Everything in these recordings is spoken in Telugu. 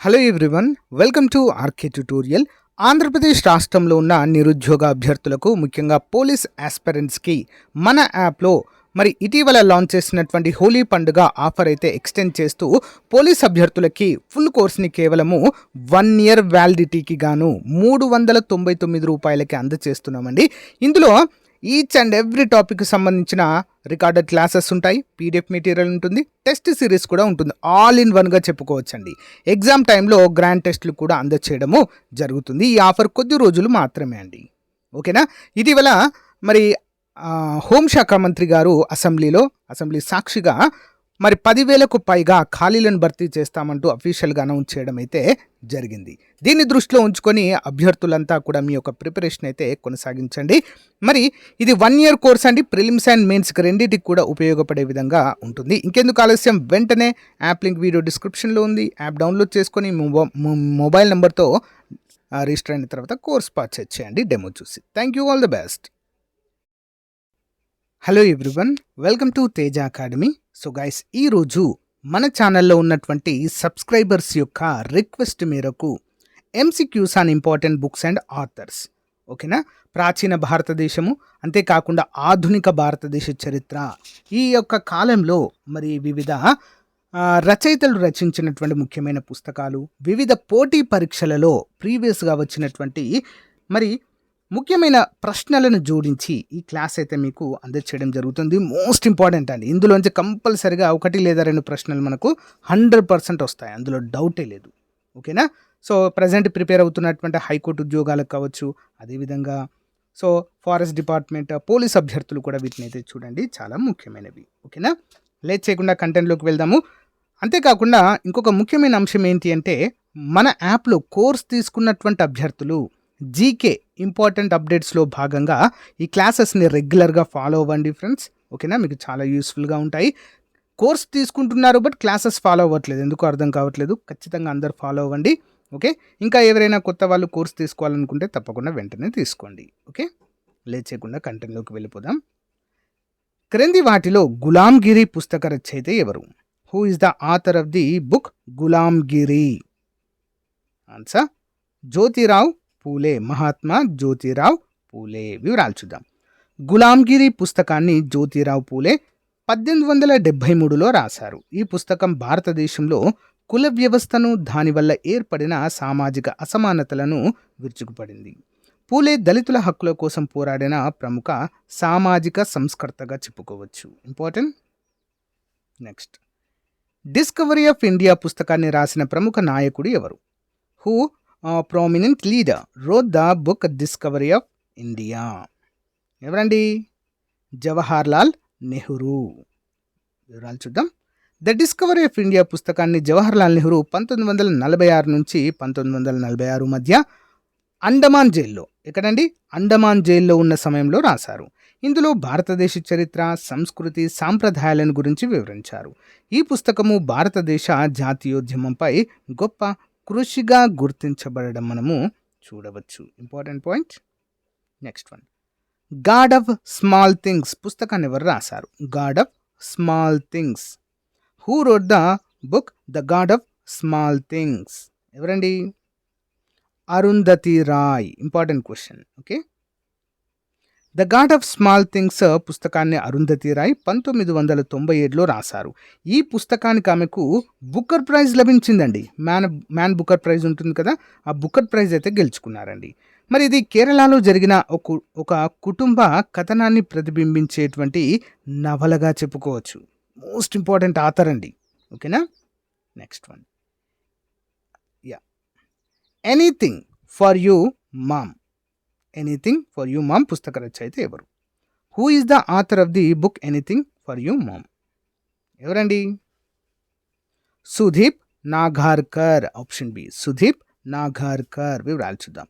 Hello everyone, welcome to RK tutorial. Andhra Pradesh రాష్ట్రంలో ఉన్న నిరుద్యోగ అభ్యర్థులకు, ముఖ్యంగా పోలీస్ ఆస్పిరెంట్స్కి మన యాప్లో ఇటీవల లాంచ్ చేసినటువంటి హోలీ పండుగ ఆఫర్ అయితే ఎక్స్టెండ్ చేస్తూ పోలీస్ అభ్యర్థులకి ఫుల్ కోర్స్ని కేవలము 1 ఇయర్ వ్యాలిడిటీకి గాను రూ. 399 అందజేస్తున్నామండి. ఇందులో ఈచ్ అండ్ ఎవ్రీ టాపిక్ సంబంధించిన రికార్డెడ్ క్లాసెస్ ఉంటాయి, పీడిఎఫ్ మెటీరియల్ ఉంటుంది, టెస్ట్ సిరీస్ కూడా ఉంటుంది. ఆల్ ఇన్ వన్గా చెప్పుకోవచ్చండి. ఎగ్జామ్ టైంలో గ్రాండ్ టెస్టులు కూడా అందచేయడము జరుగుతుంది. ఈ ఆఫర్ కొద్ది రోజులు మాత్రమే అండి. ఓకేనా. ఇటీవల హోంశాఖ మంత్రి గారు అసెంబ్లీ సాక్షిగా 10,000కు పైగా ఖాళీలను భర్తీ చేస్తామంటూ అఫీషియల్గా అనౌన్స్ చేయడం అయితే జరిగింది. దీన్ని దృష్టిలో ఉంచుకొని అభ్యర్థులంతా కూడా మీ యొక్క ప్రిపరేషన్ అయితే కొనసాగించండి. ఇది 1 ఇయర్ కోర్స్ అండి. ప్రిలిమ్స్ అండ్ మెయిన్స్కి రెండింటికి కూడా ఉపయోగపడే విధంగా ఉంటుంది. ఇంకెందుకు ఆలస్యం, వెంటనే యాప్ లింక్ వీడియో డిస్క్రిప్షన్లో ఉంది. యాప్ డౌన్లోడ్ చేసుకొని మొబైల్ నెంబర్తో రిజిస్టర్ అయిన తర్వాత కోర్స్ పర్చేజ్ చేయండి డెమో చూసి. Thank you, all the best. Hello everyone, welcome to Teja academy. So guys, ఈరోజు మన ఛానల్లో ఉన్నటువంటి సబ్స్క్రైబర్స్ యొక్క రిక్వెస్ట్ మేరకు MCQs on important books and authors, ఓకేనా, ప్రాచీన భారతదేశము, అంతేకాకుండా ఆధునిక భారతదేశ చరిత్ర, ఈ యొక్క కాలంలో వివిధ రచయితలు రచించినటువంటి ముఖ్యమైన పుస్తకాలు, వివిధ పోటీ పరీక్షలలో ప్రీవియస్గా వచ్చినటువంటి ముఖ్యమైన ప్రశ్నలను జోడించి ఈ క్లాస్ అయితే మీకు అందచేయడం జరుగుతుంది. మోస్ట్ ఇంపార్టెంట్ అండి. ఇందులోంచి కంపల్సరిగా 1 లేదా 2 ప్రశ్నలు మనకు 100% వస్తాయి, అందులో డౌటే లేదు. ఓకేనా. సో ప్రజెంట్ ప్రిపేర్ అవుతున్నటువంటి హైకోర్టు ఉద్యోగాలకు కావచ్చు, అదేవిధంగా ఫారెస్ట్ డిపార్ట్మెంట్, పోలీస్ అభ్యర్థులు కూడా వీటిని అయితే చూడండి, చాలా ముఖ్యమైనవి. ఓకేనా. లేట్ చేయకుండా కంటెంట్లోకి వెళ్దాము. అంతేకాకుండా ఇంకొక ముఖ్యమైన అంశం ఏంటి అంటే, మన యాప్లో కోర్స్ తీసుకున్నటువంటి అభ్యర్థులు జీకే ఇంపార్టెంట్ అప్డేట్స్లో భాగంగా ఈ క్లాసెస్ని రెగ్యులర్గా ఫాలో అవ్వండి ఫ్రెండ్స్. ఓకేనా. మీకు చాలా యూస్ఫుల్గా ఉంటాయి. కోర్స్ తీసుకుంటున్నారు బట్ క్లాసెస్ ఫాలో అవ్వట్లేదు, ఎందుకు అర్థం కావట్లేదు. ఖచ్చితంగా అందరు ఫాలో అవ్వండి. ఓకే. ఇంకా ఎవరైనా కొత్త వాళ్ళు కోర్స్ తీసుకోవాలనుకుంటే తప్పకుండా వెంటనే తీసుకోండి. ఓకే. లేట్ చేయకుండా కంటెంట్లోకి వెళ్ళిపోదాం. క్రింది వాటిలో గులాంగిరి పుస్తక రచయిత ఎవరు? Who is the author of the book Gulamgiri? Answer Jyotirao Phule, Mahatma Jyotirao Phule. వివరాలు చూద్దాం. గులాంగిరి పుస్తకాన్ని జ్యోతిరావు పూలే 1873లో రాశారు. ఈ పుస్తకం భారతదేశంలో కుల వ్యవస్థను, దానివల్ల ఏర్పడిన సామాజిక అసమానతలను విరుచుకుపడింది. పూలే దళితుల హక్కుల కోసం పోరాడిన ప్రముఖ సామాజిక సంస్కర్తగా చెప్పుకోవచ్చు. Important. Next, discovery of India పుస్తకాన్ని రాసిన ప్రముఖ నాయకుడు ఎవరు? Who prominent leader wrote the book Discovery of India? ఎవరండి? జవహర్లాల్ నెహ్రూ. వివరాలు చూద్దాం. ద డిస్కవరీ ఆఫ్ ఇండియా పుస్తకాన్ని జవహర్లాల్ నెహ్రూ 1946 నుంచి 1946 మధ్య అండమాన్ జైల్లో, ఎక్కడండి? అండమాన్ జైల్లో ఉన్న సమయంలో రాశారు. ఇందులో భారతదేశ చరిత్ర, సంస్కృతి, సాంప్రదాయాలను గురించి వివరించారు. ఈ పుస్తకము భారతదేశ జాతీయోద్యమంపై గొప్ప కృషిగా గుర్తించబడడం మనము చూడవచ్చు. Important point. Next one, God of small things పుస్తకాన్ని ఎవరు రాశారు? God of small things. Who wrote the book the God of small things? ఎవరండి? Arundhati Roy. Important question. Okay. The God of small things పుస్తకాన్ని అరుంధతి రాయ్ 1997లో రాశారు. ఈ పుస్తకానికి ఆమెకు బుకర్ ప్రైజ్ లభించిందండి. మ్యాన్ బుకర్ ప్రైజ్ ఉంటుంది కదా, ఆ బుకర్ ప్రైజ్ అయితే గెలుచుకున్నారండి. ఇది కేరళలో జరిగిన ఒక కుటుంబ కథనాన్ని ప్రతిబింబించేటువంటి నవలగా చెప్పుకోవచ్చు. మోస్ట్ ఇంపార్టెంట్ ఆథర్ అండి. ఓకేనా. Next one, anything for you mom. Anything for you mom పుస్తక రచయిత ఎవరు? Who is the author of the book anything for you mom? ఎవరండి? సుదీప్ నాగార్కర్. Option B, Sudeep Nagarkar. వివరాలు చూద్దాం.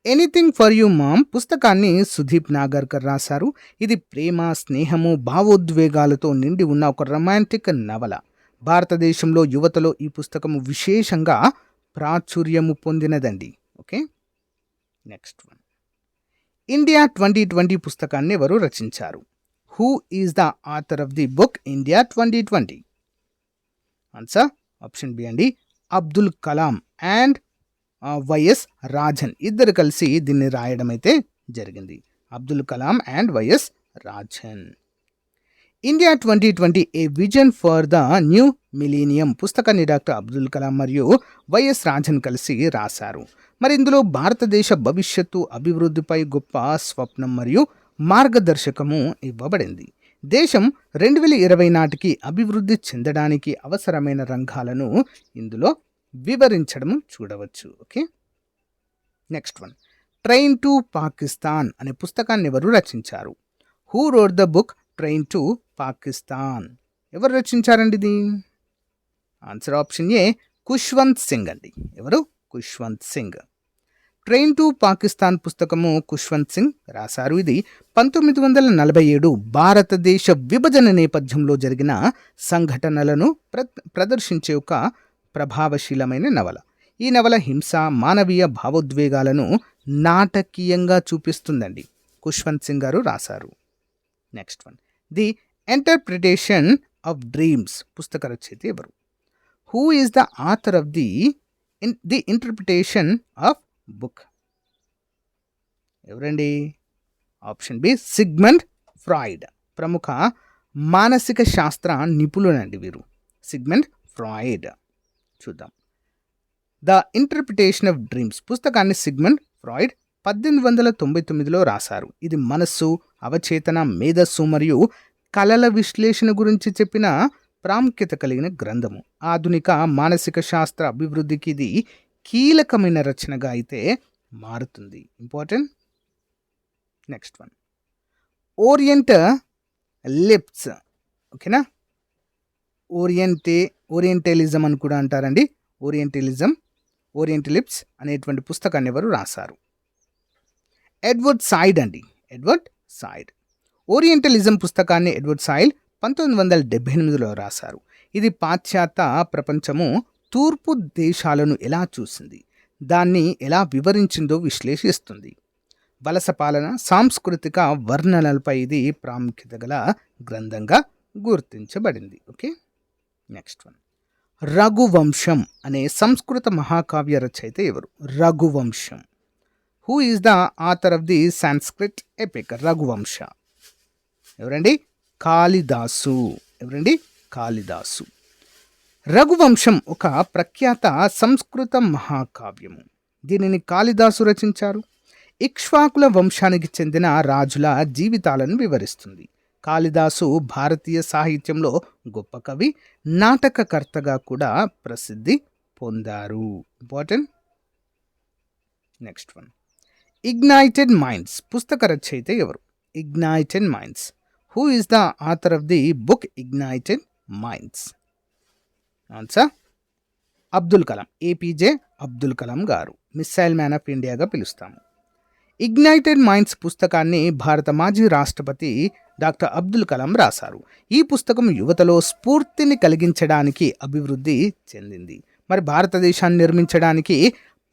ఎనీథింగ్ ఫర్ యూ మామ్ పుస్తకాన్ని సుదీప్ నాగార్కర్ రాశారు. ఇది ప్రేమ, స్నేహము, భావోద్వేగాలతో నిండి ఉన్న ఒక రొమాంటిక్ నవల. భారతదేశంలో యువతలో ఈ పుస్తకము విశేషంగా ప్రాచుర్యము పొందినదండి. ఓకే. నెక్స్ట్ వన్, ఇండియా 2020 పుస్తకాన్ని ఎవరు రచించారు? Who is the author of the book India 2020? Answer option B అండి, అబ్దుల్ కలాం అండ్ వైఎస్ రాజన్ ఇద్దరు కలిసి దీన్ని రాయడం అయితే జరిగింది. Abdul Kalam and YS Rajan. India 2020 a vision for the new millennium పుస్తకాన్ని డాక్టర్ అబ్దుల్ కలాం మరియు వైఎస్ రాజన్ కలిసి రాశారు. మరి ఇందులో భారతదేశ భవిష్యత్తు అభివృద్ధిపై గొప్ప స్వప్నం మరియు మార్గదర్శకము ఇవ్వబడింది. దేశం 2020 నాటికి అభివృద్ధి చెందడానికి అవసరమైన రంగాలను ఇందులో వివరించడం చూడవచ్చు. Okay, next one, train to Pakistan అనే పుస్తకాన్ని ఎవరు రచించారు? Who wrote the book train to Pakistan? ఎవరు రచించారండి ఇది? Answer option A Khushwant Singh అండి. ఎవరు? ఖుష్వంత్ సింగ్. ట్రైన్ టు పాకిస్తాన్ పుస్తకము ఖుష్వంత్ సింగ్ రాశారు. ఇది 1947 భారతదేశ విభజన నేపథ్యంలో జరిగిన సంఘటనలను ప్రదర్శించే ఒక ప్రభావశీలమైన నవల. ఈ నవల హింస, మానవీయ భావోద్వేగాలను నాటకీయంగా చూపిస్తుందండి. ఖుష్వంత్ సింగ్ గారు రాశారు. Next one, the interpretation of dreams పుస్తక రచయిత ఎవరు? Who is the author of the interpretation of book? ఎవరండి? Option B Sigmund Freud. ప్రముఖ మానసిక శాస్త్ర నిపుణులండి వీరు, సిగ్మండ్ ఫ్రాయిడ్. చూద్దాం. ద ఇంటర్ప్రిటేషన్ ఆఫ్ డ్రీమ్స్ పుస్తకాన్ని సిగ్మండ్ ఫ్రాయిడ్ 1899లో రాశారు. ఇది మనస్సు, అవచేతన, మేధస్సు మరియు కళల విశ్లేషణ గురించి చెప్పిన ప్రాముఖ్యత కలిగిన గ్రంథము. ఆధునిక మానసిక శాస్త్ర అభివృద్ధికి ఇది కీలకమైన రచనగా అయితే మారుతుంది. Important. Next one, orient lips. ఓకేనా, ఓరియంటలిజం అని కూడా అంటారండి. ఓరియంటలిప్స్ అనేటువంటి పుస్తకాన్ని ఎవరు రాశారు? ఎడ్వర్డ్ సైడ్ అండి. Edward Said. ఓరియంటలిజం పుస్తకాన్ని ఎడ్వర్డ్ సైడ్ 1978లో రాశారు. ఇది పాశ్చాత్య ప్రపంచము తూర్పు దేశాలను ఎలా చూసింది, దాన్ని ఎలా వివరించిందో విశ్లేషిస్తుంది. వలస పాలన, సాంస్కృతిక వర్ణనలపై ఇది ప్రాముఖ్యత గల గ్రంథంగా గుర్తించబడింది. ఓకే, నెక్స్ట్ వన్, రఘువంశం అనే సంస్కృత మహాకావ్య రచయిత ఎవరు? Raghuvamsham. Who is the author of the Sanskrit epic Raghuvamsha? ఎవరండి? కాళిదాసు. ఎవరండి? కాళిదాసు. రఘువంశం ఒక ప్రఖ్యాత సంస్కృత మహాకావ్యము. దీనిని కాళిదాసు రచించారు. ఇక్ష్వాకుల వంశానికి చెందిన రాజుల జీవితాలను వివరిస్తుంది. కాళిదాసు భారతీయ సాహిత్యంలో గొప్ప కవి, నాటకకర్తగా కూడా ప్రసిద్ధి పొందారు. Important. Next one, ignited minds పుస్తక రచయిత ఎవరు? Ignited minds. Who is the author of the book ignited minds? Answer Abdul Kalam. APJ Abdul Kalam గారు, మిస్సైల్ మ్యాన్ ఆఫ్ ఇండియాగా పిలుస్తాము. ఇగ్నైటెడ్ మైండ్స్ పుస్తకాన్ని భారత మాజీ రాష్ట్రపతి డాక్టర్ అబ్దుల్ కలాం రాశారు. ఈ పుస్తకం యువతలో స్ఫూర్తిని కలిగించడానికి అభివృద్ధి చెందింది. మరి భారతదేశాన్ని నిర్మించడానికి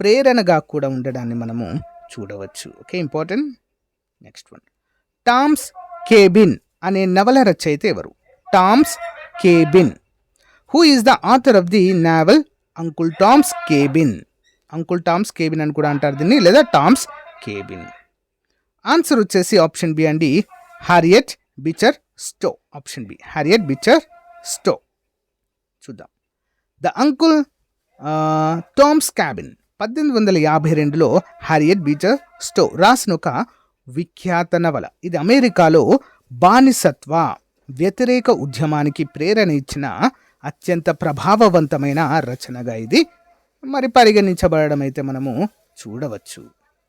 ప్రేరణగా కూడా ఉండడాన్ని మనము చూడవచ్చు. Okay, important. Next one, Tom's cabin అనే నవల రచయిత ఎవరు? Tom's cabin. Who is the author of the novel uncle Tom's cabin? Uncle Tom's cabin అని కూడా అంటారు దీన్ని, లేదా టామ్స్ కేబిన్. ఆన్సర్ వచ్చేసి ఆప్షన్ బి అండి, Harriet Beecher Stowe. Option B, Harriet Beecher Stowe. చూద్దాం. ద అంకుల్ టామ్స్ క్యాబిన్ 1852లో హారియట్ బీచర్ స్టో రాసిన ఒక విఖ్యాత నవల. ఇది అమెరికాలో బానిసత్వ వ్యతిరేక ఉద్యమానికి ప్రేరణ ఇచ్చిన అత్యంత ప్రభావవంతమైన రచనగా ఇది మరి పరిగణించబడడం అయితే మనము చూడవచ్చు.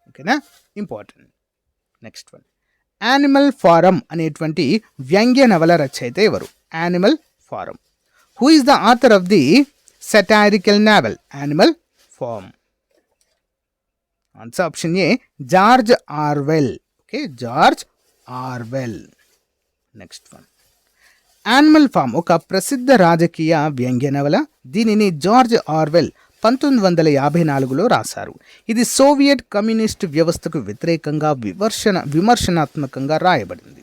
ఓకేనా, important. Next one, animal farm అనేటువంటి వ్యంగ్య నవల రచయిత ఎవరు? Animal farm. Who is the author of the satirical novel animal farm? Answer option A George Orwell. Okay, George Orwell. Next one, animal farm ఒక ప్రసిద్ధ రాజకీయ వ్యంగ్య నవల. దీనిని జార్జ్ ఆర్వెల్ 1954లో రాశారు. ఇది సోవియట్ కమ్యూనిస్ట్ వ్యవస్థకు వ్యతిరేకంగా విమర్శనాత్మకంగా రాయబడింది.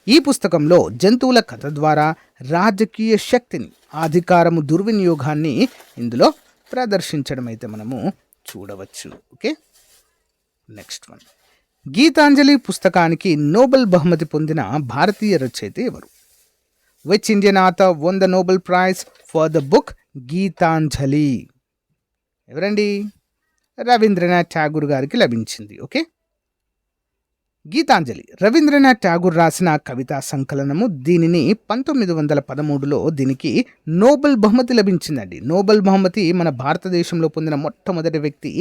ఈ పుస్తకంలో జంతువుల కథ ద్వారా రాజకీయ శక్తిని, అధికారము దుర్వినియోగాన్ని ఇందులో ప్రదర్శించడం అయితే మనము చూడవచ్చు. Okay, next one. గీతాంజలి పుస్తకానికి నోబెల్ బహుమతి పొందిన భారతీయ రచయిత ఎవరు? Which Indian author won the Nobel prize for the book Gitanjali? ఎవరండి? రవీంద్రనాథ్ ఠాగూర్ గారికి లభించింది. ఓకే, గీతాంజలి రవీంద్రనాథ్ ఠాగూర్ రాసిన కవితా సంకలనము. దీనిని 1913లో దీనికి నోబెల్ బహుమతి లభించిందండి. నోబెల్ బహుమతి మన భారతదేశంలో పొందిన మొట్టమొదటి వ్యక్తి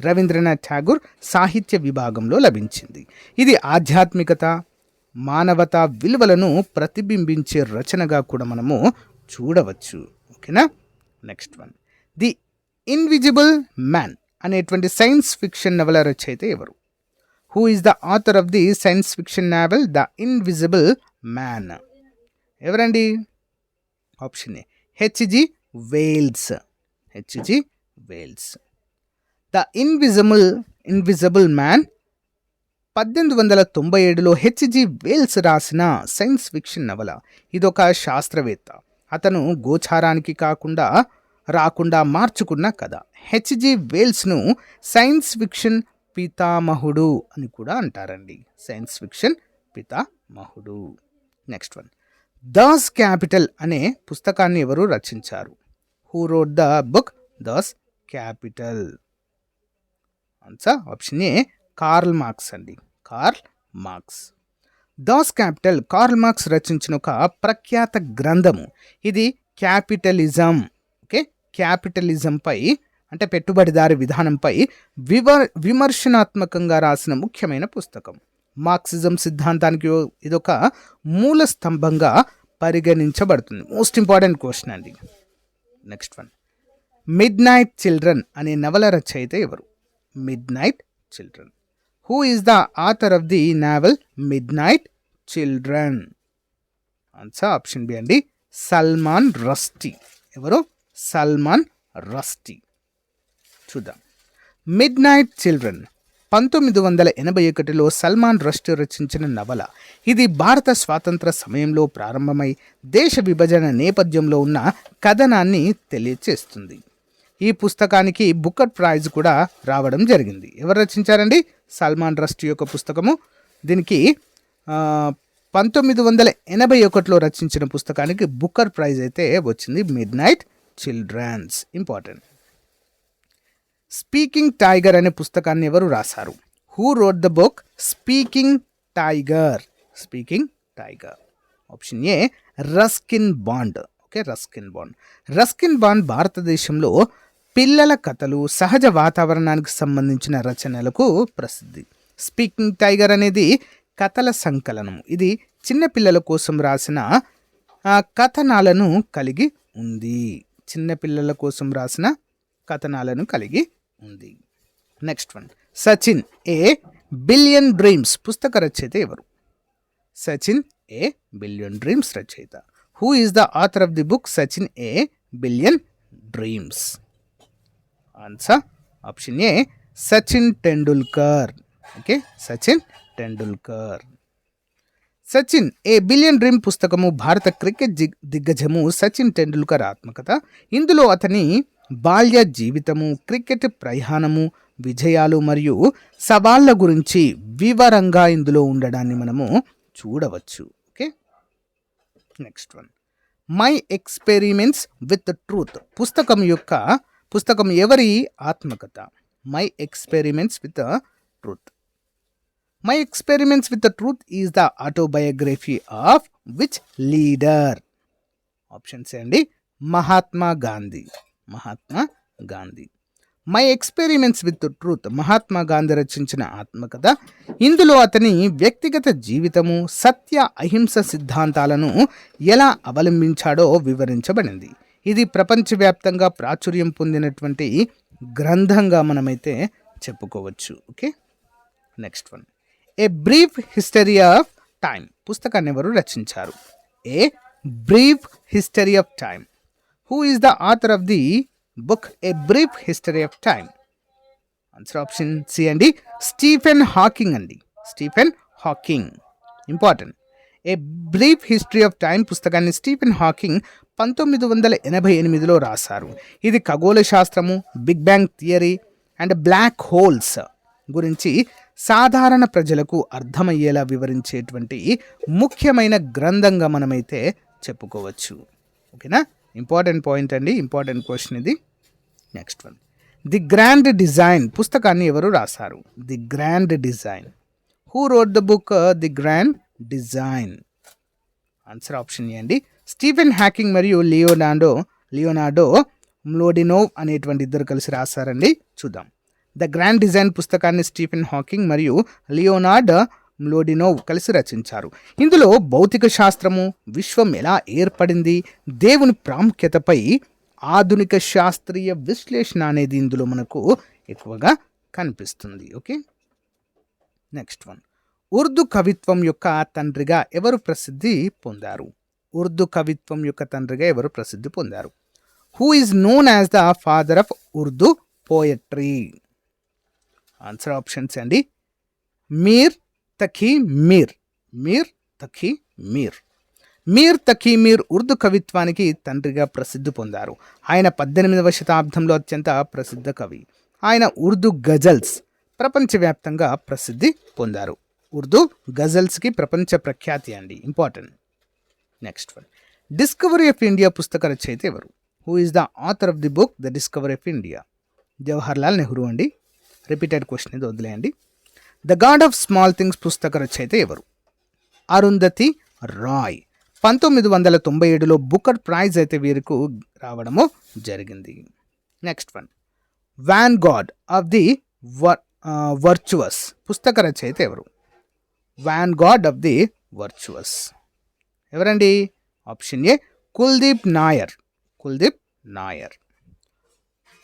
రవీంద్రనాథ్ ఠాగూర్. సాహిత్య విభాగంలో లభించింది. ఇది ఆధ్యాత్మికత, మానవతా విలువలను ప్రతిబింబించే రచనగా కూడా మనము చూడవచ్చు. ఓకేనా, next one. The invisible man అనేటువంటి సైన్స్ ఫిక్షన్ నవల రచయిత ఎవరు? Who is the author of the science fiction novel The Invisible Man? ఎవరండి? Option A HG Wells. HG Wells. The invisible man 1897లో హెచ్జి వేల్స్ రాసిన సైన్స్ ఫిక్షన్ నవల. ఇదొక శాస్త్రవేత్త, అతను గోచారానికి రాకుండా మార్చుకున్న కథ. హెచ్జి వేల్స్ను సైన్స్ ఫిక్షన్ పితామహుడు అని కూడా అంటారండి. సైన్స్ ఫిక్షన్ పితామహుడు. Next one. దాస్ క్యాపిటల్ అనే పుస్తకాన్ని ఎవరు రచించారు? Who wrote the book Das Capital? Answer option A Karl Marx అండి. Karl Marx. Das Capital Karl Marx రచించిన ఒక ప్రఖ్యాత గ్రంథము. ఇది క్యాపిటలిజం, ఓకే, క్యాపిటలిజంపై అంటే పెట్టుబడిదారి విధానంపై విమర్శనాత్మకంగా రాసిన ముఖ్యమైన పుస్తకం. మార్క్సిజం సిద్ధాంతానికి ఇదొక మూల స్తంభంగా పరిగణించబడుతుంది. మోస్ట్ ఇంపార్టెంట్ క్వశ్చన్ అండి. Next one. Midnight children అనే నవల రచయిత ఎవరు? Midnight children. Who is the author of the novel midnight children? Answer option B అండి, సల్మాన్ రష్డీ. ఎవరు? సల్మాన్ రష్డీ. చూద్దాం. మిడ్ నైట్ చిల్డ్రన్ 1981లో సల్మాన్ రష్డీ రచించిన నవల. ఇది భారత స్వాతంత్ర సమయంలో ప్రారంభమై దేశ విభజన నేపథ్యంలో ఉన్న కథనాన్ని తెలియచేస్తుంది. ఈ పుస్తకానికి బుకర్ ప్రైజ్ కూడా రావడం జరిగింది. ఎవరు రచించారండి? సల్మాన్ రష్డీ యొక్క పుస్తకము. దీనికి 1981లో రచించిన పుస్తకానికి బుకర్ ప్రైజ్ అయితే వచ్చింది. Midnight children's. Important. Speaking tiger అనే పుస్తకాన్ని ఎవరు రాశారు? Who wrote the book speaking tiger? Speaking tiger. Option A Ruskin Bond. Okay, Ruskin Bond. Ruskin Bond భారతదేశంలో పిల్లల కథలు, సహజ వాతావరణానికి సంబంధించిన రచనలకు ప్రసిద్ధి. స్పీకింగ్ టైగర్ అనేది కథల సంకలనం. ఇది చిన్నపిల్లల కోసం రాసిన కథనాలను కలిగి ఉంది. చిన్నపిల్లల కోసం రాసిన కథనాలను కలిగి ఉంది. Next one. Sachin a billion dreams పుస్తక రచయిత ఎవరు? సచిన్ ఏ బిలియన్ డ్రీమ్స్ రచయిత. Who is the author of the book Sachin a billion dreams? Answer option A Sachin Tendulkar. Okay, Sachin Tendulkar. Sachin a billion dream పుస్తకము భారత క్రికెట్ దిగ్గజము సచిన్ టెండూల్కర్ ఆత్మకథ. ఇందులో అతని బాల్య జీవితము, క్రికెట్ ప్రయాణము, విజయాలు మరియు సవాళ్ళ గురించి వివరంగా ఇందులో ఉండడాన్ని మనము చూడవచ్చు. Okay, next one. My experiments with truth పుస్తకం ఎవరి ఆత్మకథ? My experiments with truth. My experiments with truth is the autobiography of which leader? Options అండి, Mahatma Gandhi. Mahatma Gandhi. My experiments with truth Mahatma Gandhi రచించిన ఆత్మకథ. ఇందులో అతని వ్యక్తిగత జీవితము, సత్య అహింస సిద్ధాంతాలను ఎలా అవలంబించాడో వివరించబడింది. ఇది ప్రపంచవ్యాప్తంగా ప్రాచుర్యం పొందినటువంటి గ్రంథంగా మనమైతే చెప్పుకోవచ్చు. Okay, next one. A brief history of time పుస్తకాన్ని ఎవరు రచించారు? ఏ brief history of time. Who is the author of the book A Brief History of Time? Answer option C అండి, స్టీఫెన్ హాకింగ్ అండి. Stephen Hawking. Important. A brief history of time పుస్తకాన్ని స్టీఫెన్ హాకింగ్ 1988లో రాశారు. ఇది ఖగోళ శాస్త్రము, big bang theory and black holes గురించి సాధారణ ప్రజలకు అర్థమయ్యేలా వివరించేటువంటి ముఖ్యమైన గ్రంథంగా మనమైతే చెప్పుకోవచ్చు. ఓకేనా, ఇంపార్టెంట్ పాయింట్ అండి, ఇంపార్టెంట్ క్వశ్చన్ ఇది. Next one, the grand design పుస్తకాన్ని ఎవరు రాశారు? The grand design. Who wrote the book the grand design? Answer option A అండి, స్టీఫెన్ హాకింగ్ మరియు లియోనార్డో మ్లోడినోవ్ అనేటువంటి ఇద్దరు కలిసి రాశారండి. చూద్దాం. ద గ్రాండ్ డిజైన్ పుస్తకాన్ని స్టీఫెన్ హాకింగ్ మరియు లియోనార్డ్ మ్లోడినోవ్ కలిసి రచించారు. ఇందులో భౌతిక శాస్త్రము, విశ్వం ఎలా ఏర్పడింది, దేవుని ప్రాముఖ్యతపై ఆధునిక శాస్త్రీయ విశ్లేషణ అనేది ఇందులో మనకు ఎక్కువగా కనిపిస్తుంది. ఓకే, నెక్స్ట్ వన్, ఉర్దూ కవిత్వం యొక్క తండ్రిగా ఎవరు ప్రసిద్ధి పొందారు? ఉర్దూ కవిత్వం యొక్క తండ్రిగా ఎవరు ప్రసిద్ధి పొందారు? Who is known as the father of Urdu poetry? Answer options అండి, మీర్ తఖీ మీర్. మీర్ తఖీ మీర్ ఉర్దూ కవిత్వానికి తండ్రిగా ప్రసిద్ధి పొందారు. ఆయన 18వ శతాబ్దంలో అత్యంత ప్రసిద్ధ కవి. ఆయన ఉర్దూ గజల్స్ ప్రపంచవ్యాప్తంగా ప్రసిద్ధి పొందారు. ఉర్దూ గజల్స్కి ప్రపంచ ప్రఖ్యాతి అండి, important. Next one, discovery of India పుస్తక రచయిత ఎవరు? Who is the author of the book the discovery of India? Jawaharlal Nehru అండి. రిపీటెడ్ క్వశ్చన్ ఇది, వదిలేయండి. The God of small things పుస్తక రచయిత ఎవరు? అరుంధతి రాయ్. 1997లో బుకర్ ప్రైజ్ అయితే వీరికి రావడము జరిగింది. Next one, one god of the virtuous పుస్తక రచయిత ఎవరు? One god of the virtuous ఎవరండి? Option A Kuldip Nayar.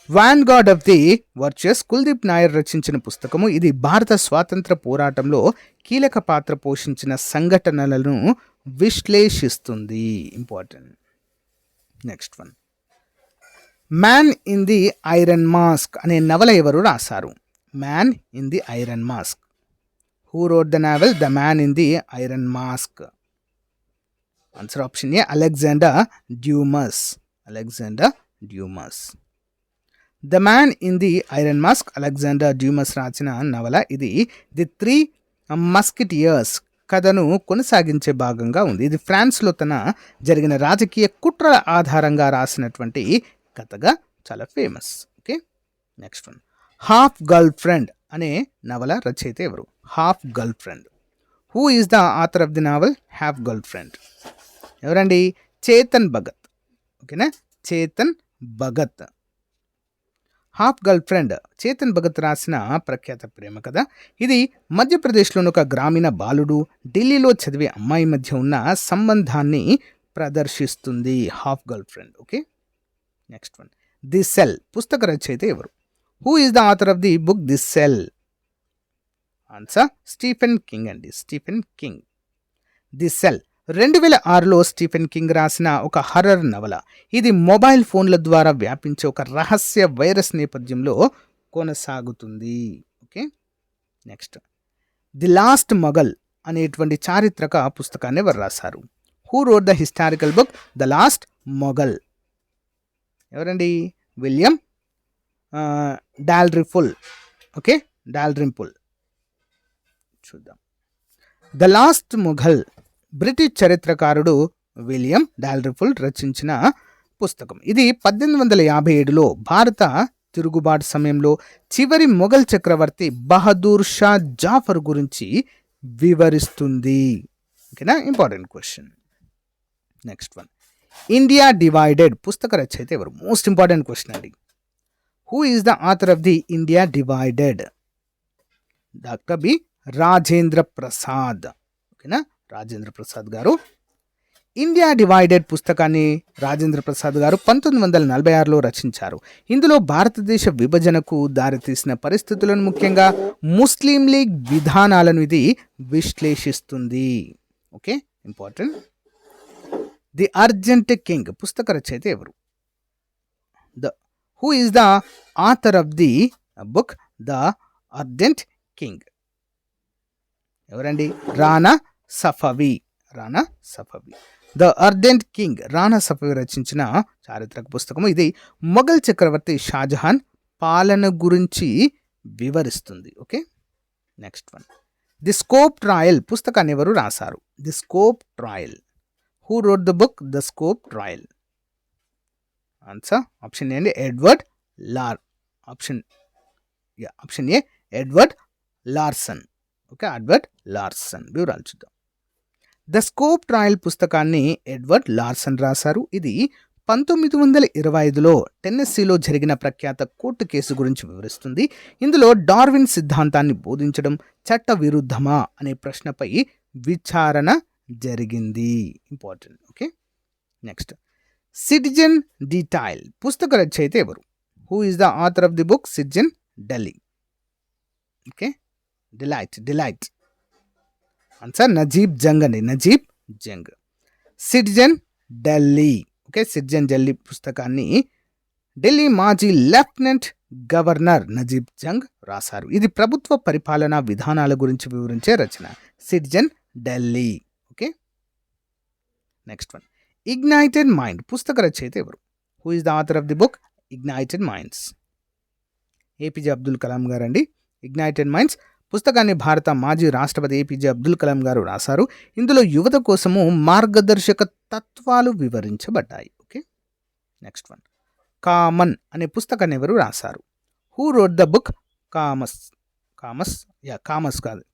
One god of the virtuous Kuldeep Nair రచించిన పుస్తకము. ఇది భారత స్వాతంత్ర పోరాటంలో కీలక పాత్ర పోషించిన సంఘటనలను విశ్లేషిస్తుంది, important. Next one, man in the iron mask అనే నవల ఎవరు రాశారు? Man in the iron mask. Who wrote the novel the man in the iron mask? Answer option A Alexander Dumas. The man in the iron mask Alexander Dumas రాసిన నవల. ఇది ది 3 మస్కిటియర్స్ కథను కొనసాగించే భాగంగా ఉంది. ఇది ఫ్రాన్స్లో జరిగిన రాజకీయ కుట్రల ఆధారంగా రాసినటువంటి కథగా చాలా famous. Okay, next one, half girlfriend అనే నవల రచయిత ఎవరు? Half girlfriend. Who is the author of the novel half girlfriend? ఎవరండి? చేతన్ భగత్. ఓకేనా, Chetan Bhagat. Half girlfriend Chetan Bhagat రాసిన ప్రఖ్యాత ప్రేమ కథ. ఇది మధ్యప్రదేశ్లోని ఒక గ్రామీణ బాలుడు ఢిల్లీలో చదివే అమ్మాయి మధ్య ఉన్న సంబంధాన్ని ప్రదర్శిస్తుంది. Half girlfriend. Okay, next one, the cell పుస్తక రచయిత ఎవరు? Who is the author of the book the cell? Answer Stephen King అండి, ది సెల్ 2006లో స్టీఫెన్ కింగ్ రాసిన ఒక హర్రర్ నవల. ఇది మొబైల్ ఫోన్ల ద్వారా వ్యాపించే ఒక రహస్య వైరస్ నేపథ్యంలో కొనసాగుతుంది. Okay, next, the last Mughal అనేటువంటి చారిత్రక పుస్తకాన్ని ఎవరు రాశారు? Who wrote the historical book the last Mughal? ఎవరండి? విలియం డాల్రిఫుల్. ఓకే, డాల్రింపుల్. చూద్దాం. ద లాస్ట్ మొఘల్ బ్రిటిష్ చరిత్రకారుడు విలియం డాల్రిఫుల్ రచించిన పుస్తకం. ఇది 1857లో భారత తిరుగుబాటు సమయంలో చివరి మొఘల్ చక్రవర్తి బహదూర్ షా జాఫర్ గురించి వివరిస్తుంది. ఓకేనా, important question. Next one, India divided పుస్తక రచయిత ఎవరు? మోస్ట్ ఇంపార్టెంట్ క్వశ్చన్ అండి. Who is the author of the India divided? Doctor B Rajendra Prasad. ఓకేనా, రాజేంద్ర ప్రసాద్ గారు. ఇండియా డివైడెడ్ పుస్తకాన్ని రాజేంద్ర ప్రసాద్ గారు 1946లో రచించారు. ఇందులో భారతదేశ విభజనకు దారితీసిన పరిస్థితులను, ముఖ్యంగా ముస్లిం లీగ్ విధానాలను ఇది విశ్లేషిస్తుంది. Okay, important. The ardent king పుస్తక రచయిత ఎవరు? Who is the author of the book the ardent king? ఎవరండి? Rana Safvi. The ardent king Rana Safvi రచించిన చారిత్రక పుస్తకము. ఇది మొఘల్ చక్రవర్తి షాజహాన్ పాలన గురించి వివరిస్తుంది. Okay, next one. The scope trial పుస్తకాన్ని ఎవరు రాశారు? The scope trial. Who wrote the book the scope trial? Answer option A అండి, Edward Lar. Option A Edward Larson. Okay, Edward Larson. వివరాలు చూద్దాం. ద స్కోప్ ట్రయల్ పుస్తకాన్ని ఎడ్వర్డ్ లార్సన్ రాశారు. ఇది 1925లో టెన్నెస్సీలో జరిగిన ప్రఖ్యాత కోర్టు కేసు గురించి వివరిస్తుంది. ఇందులో డార్విన్ సిద్ధాంతాన్ని బోధించడం చట్ట విరుద్ధమా అనే ప్రశ్నపై విచారణ జరిగింది. Important. Okay, next. Citizen detail పుస్తక రచయిత ఎవరు? Who is the author of the book citizen Delhi? Okay, delight. Answer Najeeb Jung అండి, Najeeb Jung. Citizen Delhi. Okay, citizen Delhi పుస్తకాన్ని ఢిల్లీ మాజీ లెఫ్టినెంట్ గవర్నర్ నజీబ్ జంగ్ రాశారు. ఇది ప్రభుత్వ పరిపాలనా విధానాల గురించి వివరించే రచన. Citizen Delhi. Okay, next one. Ignited mind పుస్తక రచయిత ఎవరు? Who is the author of the book ignited minds? APJ Abdul Kalam గారు అండి. ఇగ్నైటెడ్ మైండ్స్ పుస్తకాన్ని భారత మాజీ రాష్ట్రపతి ఏపీజే అబ్దుల్ కలాం గారు రాశారు. ఇందులో యువత కోసము మార్గదర్శక తత్వాలు వివరించబడ్డాయి. Okay, next one. కామన్ అనే పుస్తకాన్ని ఎవరు రాశారు? Who wrote the book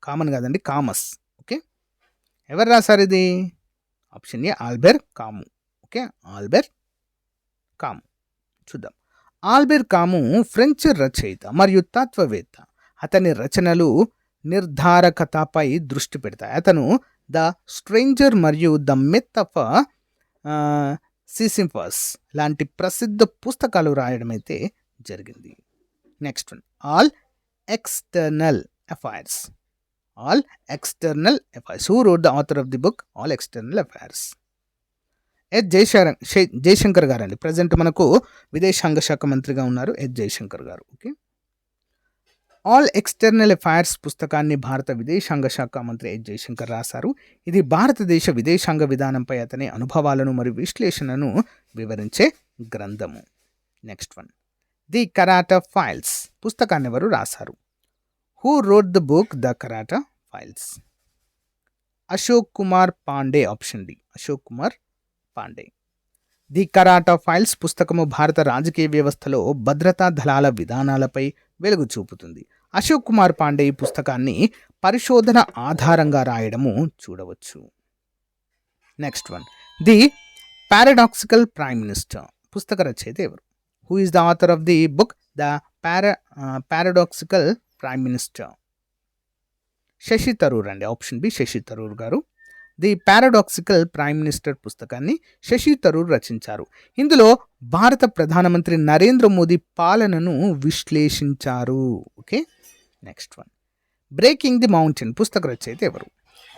common కాదండి, కామస్. ఓకే, ఎవరు రాశారు ఇది? ఆప్షన్ ఏ ఆల్బెర్ కాము. ఓకే, ఆల్బెర్ కాము. చూద్దాం. ఆల్బెర్ కాము ఫ్రెంచ్ రచయిత మరియు తత్వవేత్త. అతని రచనలు నిర్ధారకతపై దృష్టి పెడతాయి. అతను ద స్ట్రేంజర్ మరియు ద మిత్ ఆఫ్ సిసింఫస్ లాంటి ప్రసిద్ధ పుస్తకాలు రాయడం అయితే జరిగింది. Next one. All external affairs. Who wrote the author of the book all external affairs? Jaishankar గారు అండి. ప్రజెంట్ మనకు విదేశాంగ శాఖ మంత్రిగా ఉన్నారు జయశంకర్ గారు. ఓకే, ఆల్ ఎక్స్టర్నల్ అఫైర్స్ పుస్తకాన్ని భారత విదేశాంగ శాఖ మంత్రి జయశంకర్ రాశారు. ఇది భారతదేశ విదేశాంగ విధానంపై అతని అనుభవాలను మరియు విశ్లేషణను వివరించే గ్రంథము. Next one. ది కరాటా ఫైల్స్ పుస్తకాన్ని ఎవరు రాశారు? Who wrote the book the కరాటా files? Ashok Kumar Pandey. Option D, Ashok Kumar Pandey. The కరాటా ఫైల్స్ పుస్తకము భారత రాజకీయ వ్యవస్థలో భద్రతా దళాల విధానాలపై వెలుగు చూపుతుంది. అశోక్ కుమార్ పాండే ఈ పుస్తకాన్ని పరిశోధన ఆధారంగా రాయడము చూడవచ్చు. Next one. The paradoxical prime minister పుస్తక రచయిత ఎవరు? Who is the author of the book the paradoxical prime minister? Shashi Tharoor అండి. ఆప్షన్ బి, శశి థరూర్ గారు. ది పారాడాక్సికల్ ప్రైమ్ మినిస్టర్ పుస్తకాన్ని శశి థరూర్ రచించారు. ఇందులో భారత ప్రధానమంత్రి నరేంద్ర మోదీ పాలనను విశ్లేషించారు. Okay, next one. Breaking the mountain పుస్తక రచయిత ఎవరు?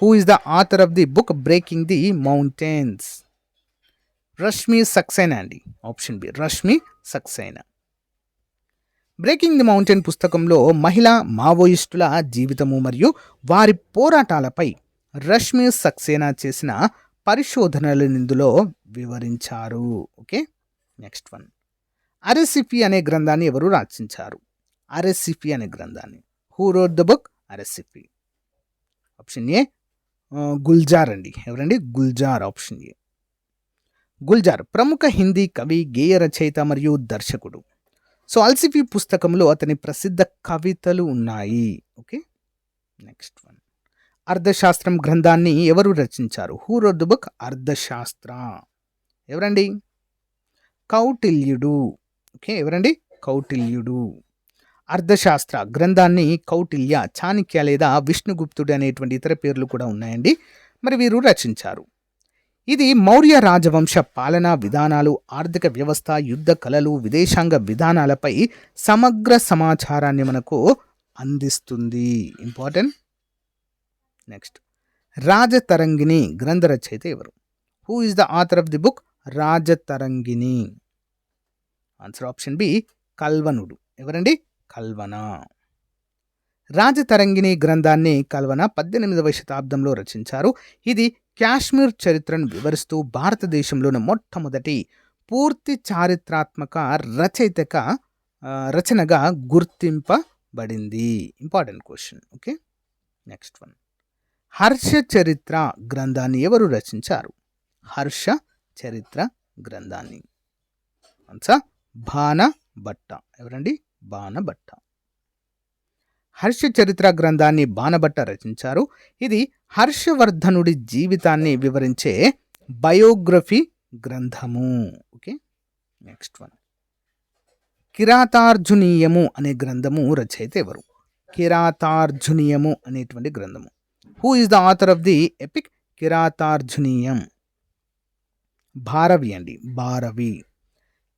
Who is the author of the book breaking the mountains? Rashmi Saxena అండి. Option B, Rashmi Saxena. Breaking the mountain పుస్తకంలో మహిళా మావోయిస్టుల జీవితము మరియు వారి పోరాటాలపై రష్మి సక్సేనా చేసిన పరిశోధనలను ఇందులో వివరించారు. Okay, next one. అరెసిఫీ అనే గ్రంథాన్ని ఎవరు రచించారు? అరెసిఫీ అనే గ్రంథాన్ని. హూ రోట్ ద బుక్ అరెసిఫీ? ఆప్షన్ ఏ గుల్జార్ అండి. ఎవరండి? గుల్జార్. ఆప్షన్ ఏ గుల్జార్ ప్రముఖ హిందీ కవి, గేయ రచయిత మరియు దర్శకుడు. సో అల్సిఫీ పుస్తకంలో అతని ప్రసిద్ధ కవితలు ఉన్నాయి. Okay, next one. అర్థశాస్త్రం గ్రంథాన్ని ఎవరు రచించారు? హూ రోట్ ద బుక్ అర్థశాస్త్ర? ఎవరండి? కౌటిల్యుడు. ఓకే, ఎవరండి? కౌటిల్యుడు. అర్థశాస్త్ర గ్రంథాన్ని కౌటిల్య, చాణక్య లేదా విష్ణుగుప్తుడు అనేటువంటి ఇతర పేర్లు కూడా ఉన్నాయండి. మరి వీరు రచించారు. ఇది మౌర్య రాజవంశ పాలనా విధానాలు, ఆర్థిక వ్యవస్థ, యుద్ధ కళలు, విదేశాంగ విధానాలపై సమగ్ర సమాచారాన్ని మనకు అందిస్తుంది. ఇంపార్టెంట్. నెక్స్ట్. రాజతరంగిణి గ్రంథ రచయిత ఎవరు? Who is the author of the book Rajatarangini? Answer option B, కల్వనుడు. ఎవరండి? కల్వన. రాజతరంగిణి గ్రంథాన్ని కల్వన 18వ శతాబ్దంలో రచించారు. ఇది కాశ్మీర్ చరిత్రను వివరిస్తూ భారతదేశంలోని మొట్టమొదటి పూర్తి చారిత్రాత్మక రచనగా గుర్తింపబడింది. Important question. Okay, next one. Harsha Charitra గ్రంథాన్ని ఎవరు రచించారు? హర్ష చరిత్ర గ్రంథాన్ని బాణభట్ట. ఎవరండి? బాణభట్ట. హర్ష చరిత్ర గ్రంథాన్ని బాణభట్ట రచించారు. ఇది హర్షవర్ధనుడి జీవితాన్ని వివరించే బయోగ్రఫీ గ్రంథము. Okay, next one. కిరాతార్జునీయము అనే గ్రంథము రచయిత ఎవరు? కిరాతార్జునీయము అనేటువంటి గ్రంథము. Who is the author of the epic Kiratarjuniyam? Bharavi అండి, భారవి.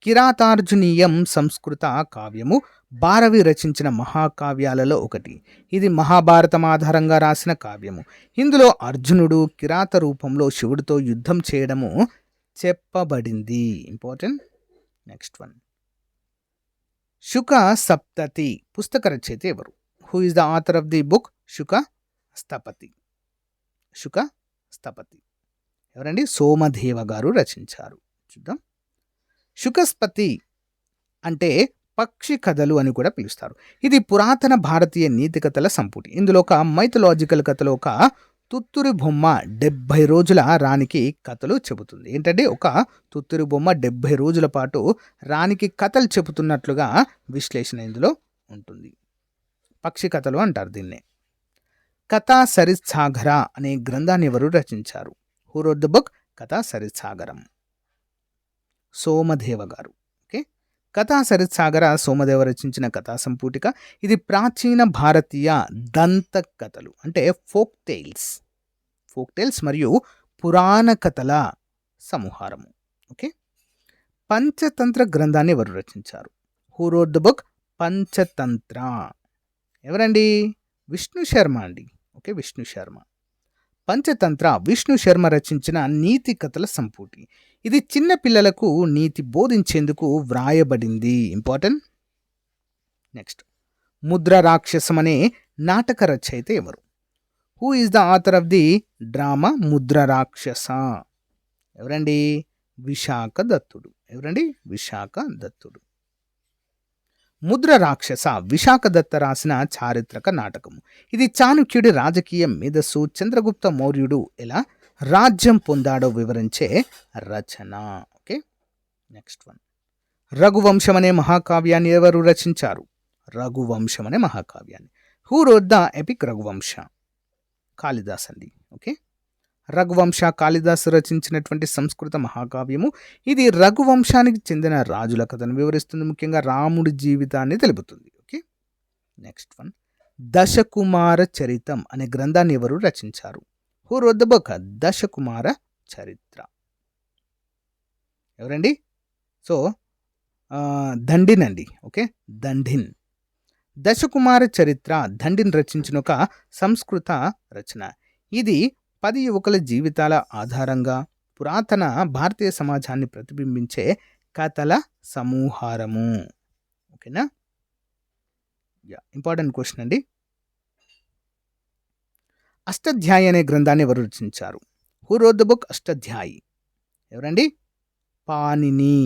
కిరాతార్జునీయం సంస్కృత కావ్యము. భారవి రచించిన మహాకావ్యాలలో ఒకటి. ఇది మహాభారతం ఆధారంగా రాసిన కావ్యము. ఇందులో అర్జునుడు కిరాత రూపంలో శివుడితో యుద్ధం చేయడము చెప్పబడింది. Important. Next one. Shuka Saptati పుస్తక రచయిత ఎవరు? Who is the author of the book Shuka Sthapati? Shuka Sthapati ఎవరండి? సోమదేవ గారు రచించారు. చూద్దాం. శుకస్పతి అంటే పక్షి కథలు అని కూడా పిలుస్తారు. ఇది పురాతన భారతీయ నీతి కథల సంపుటి. ఇందులో ఒక మైథలాజికల్ కథలో ఒక తుత్తురి బొమ్మ 70 రోజుల రాణికి కథలు చెబుతుంది. ఏంటంటే ఒక తుత్తురి బొమ్మ 70 రోజుల పాటు రాణికి కథలు చెబుతున్నట్లుగా విశ్లేషణ ఇందులో ఉంటుంది. పక్షి కథలు అంటారు దీన్నే. కథా సరిత్సాగర అనే గ్రంథాన్ని ఎవరు రచించారు? హూ రోట్ ద బుక్ కథా సరిత్సాగరం? సోమదేవ గారు. ఓకే, కథా సరిత్సాగర సోమదేవ రచించిన కథా సంపుటిక. ఇది ప్రాచీన భారతీయ దంత కథలు అంటే ఫోక్ టైల్స్ మరియు పురాణ కథల సముహారము. ఓకే, పంచతంత్ర గ్రంథాన్ని ఎవరు రచించారు? Who wrote the book Panchatantra? ఎవరండి? విష్ణు శర్మ అండి. ఓకే, విష్ణు శర్మ. పంచతంత్ర విష్ణు శర్మ రచించిన నీతి కథల సంపుటి. ఇది చిన్న పిల్లలకు నీతి బోధించేందుకు వ్రాయబడింది. ఇంపార్టెంట్. నెక్స్ట్. ముద్ర రాక్షసం అనే నాటక రచయిత ఎవరు? Who is the author of the drama Mudra Rakshasa? ఎవరండి? విశాఖ దత్తుడు. ఎవరండి? విశాఖ దత్తుడు. ముద్ర రాక్షస విశాఖ దత్త రాసిన చారిత్రక నాటకము. ఇది చాణక్యుడి రాజకీయ మేధస్సు, చంద్రగుప్త మౌర్యుడు ఎలా రాజ్యం పొందాడో వివరించే రచన. Okay, next one. రఘువంశం అనే మహాకావ్యాన్ని ఎవరు రచించారు? రఘువంశం అనే మహాకావ్యాన్ని. Who wrote the epic Raghuvamsha? Kalidas అండి. ఓకే, రఘువంశ కాళిదాసు రచించినటువంటి సంస్కృత మహాకావ్యము. ఇది రఘువంశానికి చెందిన రాజుల కథను వివరిస్తుంది. ముఖ్యంగా రాముడి జీవితాన్ని తెలుపుతుంది. Okay, next one. దశకుమార చరితం అనే గ్రంథాన్ని ఎవరు రచించారు? Who wrote the book Dasakumara చరిత్ర? ఎవరండి? సో దండిన్ అండి. ఓకే, దండిన్. దశకుమార చరిత్ర దండిన్ రచించిన ఒక సంస్కృత రచన. ఇది 10 యువకుల జీవితాల ఆధారంగా పురాతన భారతీయ సమాజాన్ని ప్రతిబింబించే కథల సమూహారము. ఓకేనా? ఇంపార్టెంట్ క్వశ్చన్ అండి. అష్టాధ్యాయి అనే గ్రంథాన్ని ఎవరు రచించారు? Who wrote the book Ashtadhyayi? ఎవరండి? పాణిని.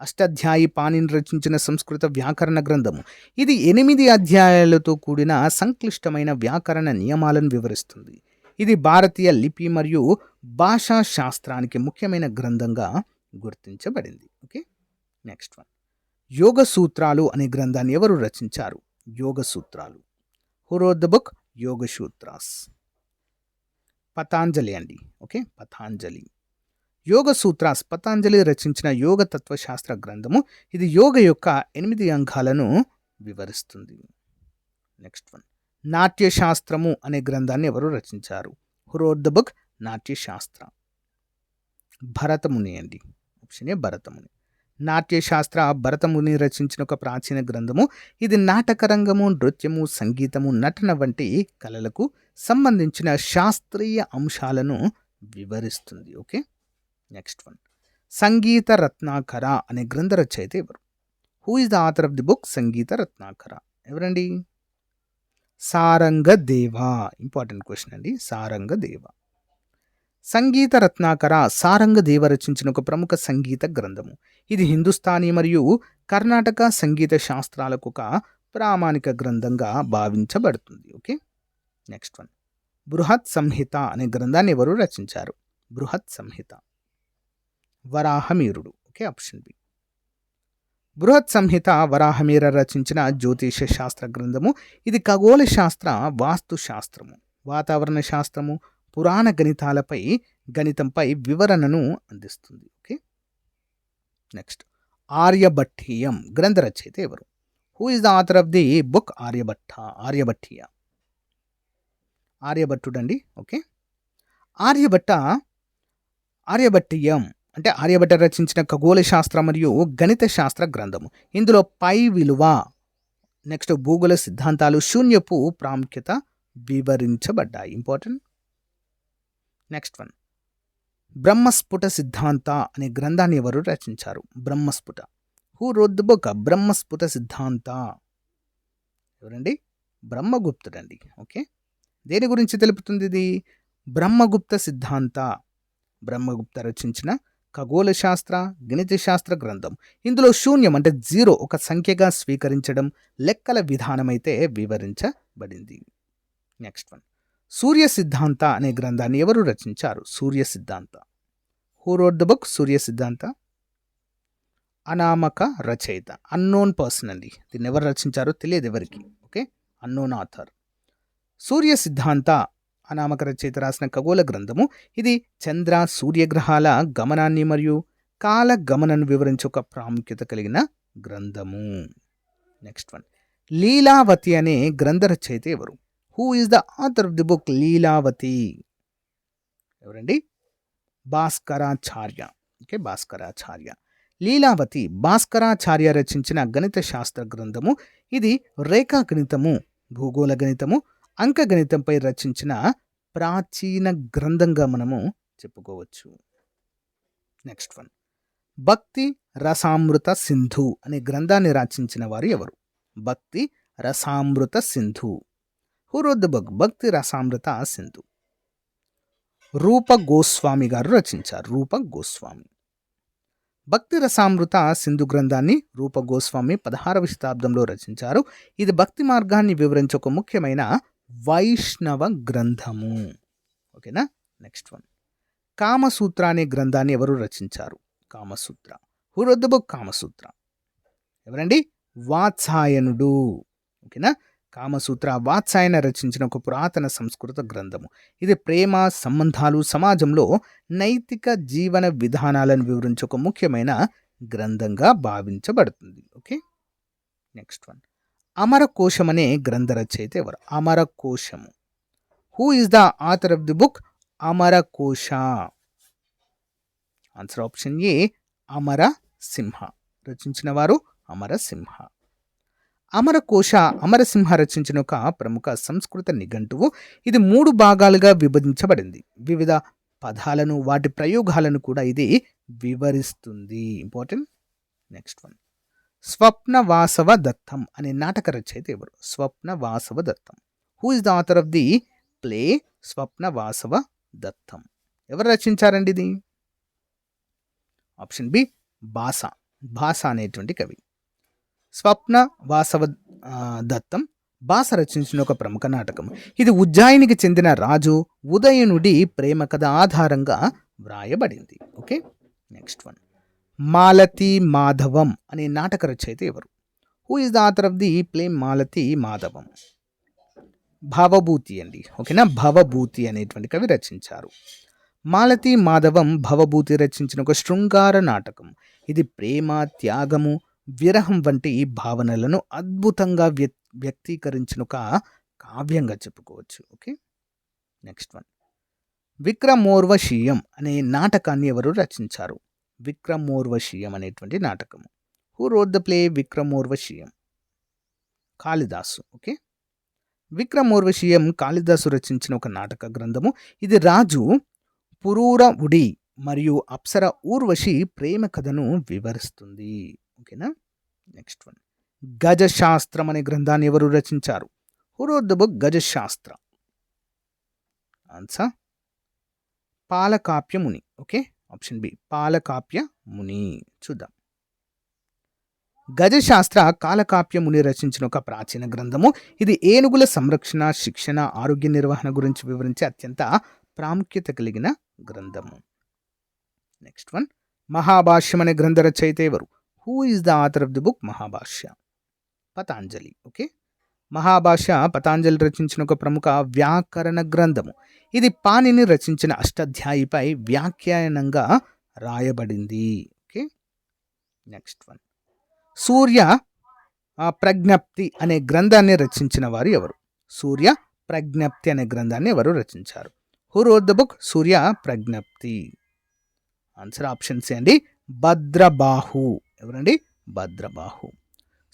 అష్టాధ్యాయి పాణిని రచించిన సంస్కృత వ్యాకరణ గ్రంథము. ఇది 8 అధ్యాయాలతో కూడిన సంక్లిష్టమైన వ్యాకరణ నియమాలను వివరిస్తుంది. ఇది భారతీయ లిపి మరియు భాషా శాస్త్రానికి ముఖ్యమైన గ్రంథంగా గుర్తించబడింది. Okay, next one. యోగ సూత్రాలు అనే గ్రంథాన్ని ఎవరు రచించారు? యోగ సూత్రాలు. Who wrote the book yoga sutras? Patanjali అండి. ఓకే, పతాంజలి. యోగ సూత్రాస్ పతాంజలి రచించిన యోగ తత్వశాస్త్ర గ్రంథము. ఇది యోగ యొక్క 8 అంగాలను వివరిస్తుంది. Next one. నాట్యశాస్త్రము అనే గ్రంథాన్ని ఎవరు రచించారు? Who wrote the book Natyashastra? Bharatamuni అండి. Option A Bharatamuni. నాట్యశాస్త్ర భరతముని రచించిన ఒక ప్రాచీన గ్రంథము. ఇది నాటక రంగము, నృత్యము, సంగీతము, నటన వంటి కళలకు సంబంధించిన శాస్త్రీయ అంశాలను వివరిస్తుంది. Okay, next one. Sangita Ratnakara అనే గ్రంథ రచయిత ఎవరు? Who is the author of the book Sangita Ratnakara? ఎవరండి? సారంగదేవ. ఇంపార్టెంట్ క్వశ్చన్ అండి, సారంగదేవ. సంగీత రత్నాకర సారంగదేవ రచించిన ఒక ప్రముఖ సంగీత గ్రంథము. ఇది హిందుస్థానీ మరియు కర్ణాటక సంగీత శాస్త్రాలకు ఒక ప్రామాణిక గ్రంథంగా భావించబడుతుంది. Okay, next one. Brihat Samhita అనే గ్రంథాన్ని ఎవరు రచించారు? బృహత్ సంహిత వరాహమీరుడు. Okay, option B. Brihat Samhita వరాహమీర రచించిన జ్యోతిష శాస్త్ర గ్రంథము. ఇది ఖగోళ శాస్త్ర, వాస్తు శాస్త్రము, వాతావరణ శాస్త్రము, పురాణ గణితంపై వివరణను అందిస్తుంది. Okay, next. ఆర్యభట్టీయం గ్రంథ రచయిత ఎవరు? Who is the author of the book Aryabhatiya? ఆర్యభట్టుడు అండి. ఓకే, ఆర్యభట్టీయం అంటే ఆర్యభట్ట రచించిన ఖగోళ శాస్త్ర మరియు గణిత శాస్త్ర గ్రంథము. ఇందులో పై విలువ, నెక్స్ట్ భూగోళ సిద్ధాంతాలు, శూన్యపు ప్రాముఖ్యత వివరించబడ్డాయి. ఇంపార్టెంట్. Next one. బ్రహ్మస్ఫుట సిద్ధాంత అనే గ్రంథాన్ని ఎవరు రచించారు? Brahmasphuta. Who wrote the book Brahmasphuta సిద్ధాంత? ఎవరండి? బ్రహ్మగుప్తుడండి. ఓకే, దేని గురించి తెలుపుతుంది ఇది? బ్రహ్మగుప్త సిద్ధాంత. బ్రహ్మగుప్త రచించిన ఖగోళ శాస్త్ర, గణిత శాస్త్ర గ్రంథం. ఇందులో శూన్యం అంటే జీరో ఒక సంఖ్యగా స్వీకరించడం, లెక్కల విధానమైతే వివరించబడింది. Next one. సూర్య సిద్ధాంత అనే గ్రంథాన్ని ఎవరు రచించారు? సూర్య సిద్ధాంత. హూ రోట్ ద బుక్ సూర్య సిద్ధాంత? అనామక రచయిత, అన్నోన్ పర్సన్ అండి. దీన్ని ఎవరు రచించారో తెలియదు ఎవరికి. Okay, unknown author. సూర్య సిద్ధాంత అనామక రచయిత రాసిన ఖగోళ గ్రంథము. ఇది చంద్ర సూర్యగ్రహాల గమనాన్ని మరియు కాల గమనను వివరించే ఒక ప్రాముఖ్యత కలిగిన గ్రంథము. Next one. లీలావతి అనే గ్రంథ రచయిత ఎవరు? Who is the author of the book Lilavati? ఎవరండి? భాస్కరాచార్య. ఓకే, భాస్కరాచార్య. లీలావతి భాస్కరాచార్య రచించిన గణిత శాస్త్ర గ్రంథము. ఇది రేఖాగణితము, భూగోళ గణితము, అంకగణితంపై రచించిన ప్రాచీన గ్రంథంగా మనము చెప్పుకోవచ్చు. Next one. భక్తి రసామృత సింధు అనే గ్రంథాన్ని రచించిన వారు ఎవరు? Bhakti Rasamrita Sindhu. Who wrote the book Bhakti Rasamrita Sindhu? రూప గోస్వామి గారు రచించారు. రూప గోస్వామి. భక్తి రసామృత సింధు గ్రంథాన్ని రూప గోస్వామి 16వ శతాబ్దంలో రచించారు. ఇది భక్తి మార్గాన్ని వివరించే ఒక ముఖ్యమైన వైష్ణవ గ్రంథము. ఓకేనా, నెక్స్ట్ వన్. కామసూత్ర అనే గ్రంథాన్ని ఎవరు రచించారు? Kamasutra. Who wrote the book Kamasutra? ఎవరండి? వాత్సాయనుడు. ఓకేనా, కామసూత్ర వాత్సాయన రచించిన ఒక పురాతన సంస్కృత గ్రంథము. ఇది ప్రేమ, సంబంధాలు, సమాజంలో నైతిక జీవన విధానాలను వివరించే ఒక ముఖ్యమైన గ్రంథంగా భావించబడుతుంది. Okay, next one. అమరకోశం అనే గ్రంథ రచయిత ఎవరు? Amarakoshamu. Who is the author of the book Amarakosha? Answer option A Amarasimha. రచించిన వారు అమరసింహ. అమరకోశ అమరసింహ రచించిన ఒక ప్రముఖ సంస్కృత నిఘంటువు. ఇది 3 భాగాలుగా విభజించబడింది. వివిధ పదాలను, వాటి ప్రయోగాలను కూడా ఇది వివరిస్తుంది. Important. Next one. Swapna Vasava Dattam అనే నాటక రచయిత ఎవరు? Swapna Vasava Dattam. Who is the author of the play Swapna Vasava Dattam? ఎవరు రచించారండి ఇది? ఆప్షన్ బి భాస. భాస అనేటువంటి కవి. స్వప్న వాసవ దత్తం భాస రచించిన ఒక ప్రముఖ నాటకం. ఇది ఉజ్జాయినికి చెందిన రాజు ఉదయనుడి ప్రేమ కథ ఆధారంగా వ్రాయబడింది. Okay, next one. Malati Madhavam అనే నాటక రచయిత ఎవరు? Who is the author of the play Malati Madhavam? Bhavabhuti అండి. ఓకేనా, భవభూతి అనేటువంటి కవి రచించారు. మాలతి మాధవం భవభూతి రచించిన ఒక శృంగార నాటకం. ఇది ప్రేమ, త్యాగము, విరహం వంటి భావనలను అద్భుతంగా వ్యక్తీకరించిన ఒక కావ్యంగా చెప్పుకోవచ్చు. Okay, next one. విక్రమోర్వశీయం అనే నాటకాన్ని ఎవరు రచించారు? విక్రమోర్వశీయం అనేటువంటి నాటకము. Who wrote the play Vikramorvashiyam? Kalidasu. Okay, Vikramorvashiyam Kalidasu రచించిన ఒక నాటక గ్రంథము. ఇది రాజు పురూరవుడి మరియు అప్సర ఊర్వశి ప్రేమ కథను వివరిస్తుంది. ఓకేనా, నెక్స్ట్ వన్. గజశాస్త్రం అనే గ్రంథాన్ని ఎవరు రచించారు? Who wrote the book Gajashastra? Answer Palakapya Muni. Okay, option B పాలకాప్య ముని. చూద్దాం. గజశాస్త్ర కాలకాప్య ముని రచించిన ఒక ప్రాచీన గ్రంథము. ఇది ఏనుగుల సంరక్షణ, శిక్షణ, ఆరోగ్య నిర్వహణ గురించి వివరించే అత్యంత ప్రాముఖ్యత కలిగిన గ్రంథము. నెక్స్ట్ వన్, మహాభాష్యం అనే గ్రంథ రచయిత ఎవరు? Who is the author of the book Mahabhashya? Patanjali. Okay, Mahabhashya Patanjali రచించిన ఒక ప్రముఖ వ్యాకరణ గ్రంథము. ఇది పాణిని రచించిన అష్టాధ్యాయిపై వ్యాఖ్యానంగా రాయబడింది. ఓకే, నెక్స్ట్ వన్, సూర్య ప్రజ్ఞప్తి అనే గ్రంథాన్ని రచించిన వారు ఎవరు? సూర్య ప్రజ్ఞప్తి అనే గ్రంథాన్ని ఎవరు రచించారు? Who wrote the book Surya Prajnapti? Answer option C అండి, భద్రబాహు. ఎవరండి? భద్రబాహు.